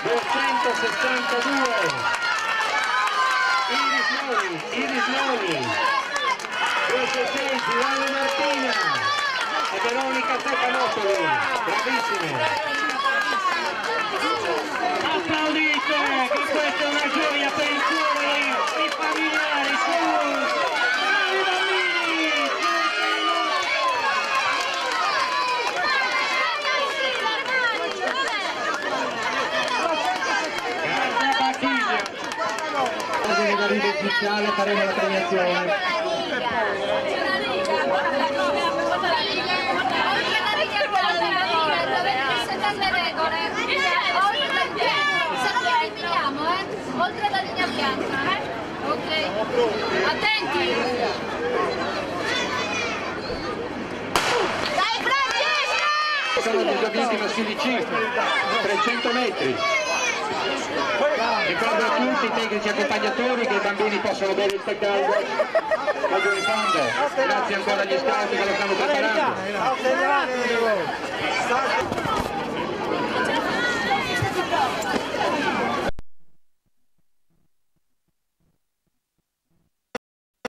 262, Iris Loni, 266, Giovanni Martina e Veronica Stefanopolis, bravissime. Applaudite, che questa è una gioia per il cuore, i familiari, su, bravi bambini! Arrivo ufficiale, faremo la premiazione. Oltre la linea bianca, ok? Attenti! Dai Francesca! Sono gli disabili maschili 5, 300 metri. Ricordo a tutti i tecnici accompagnatori che i bambini possono bere il tè caldo grazie ancora agli scout che lo stanno preparando.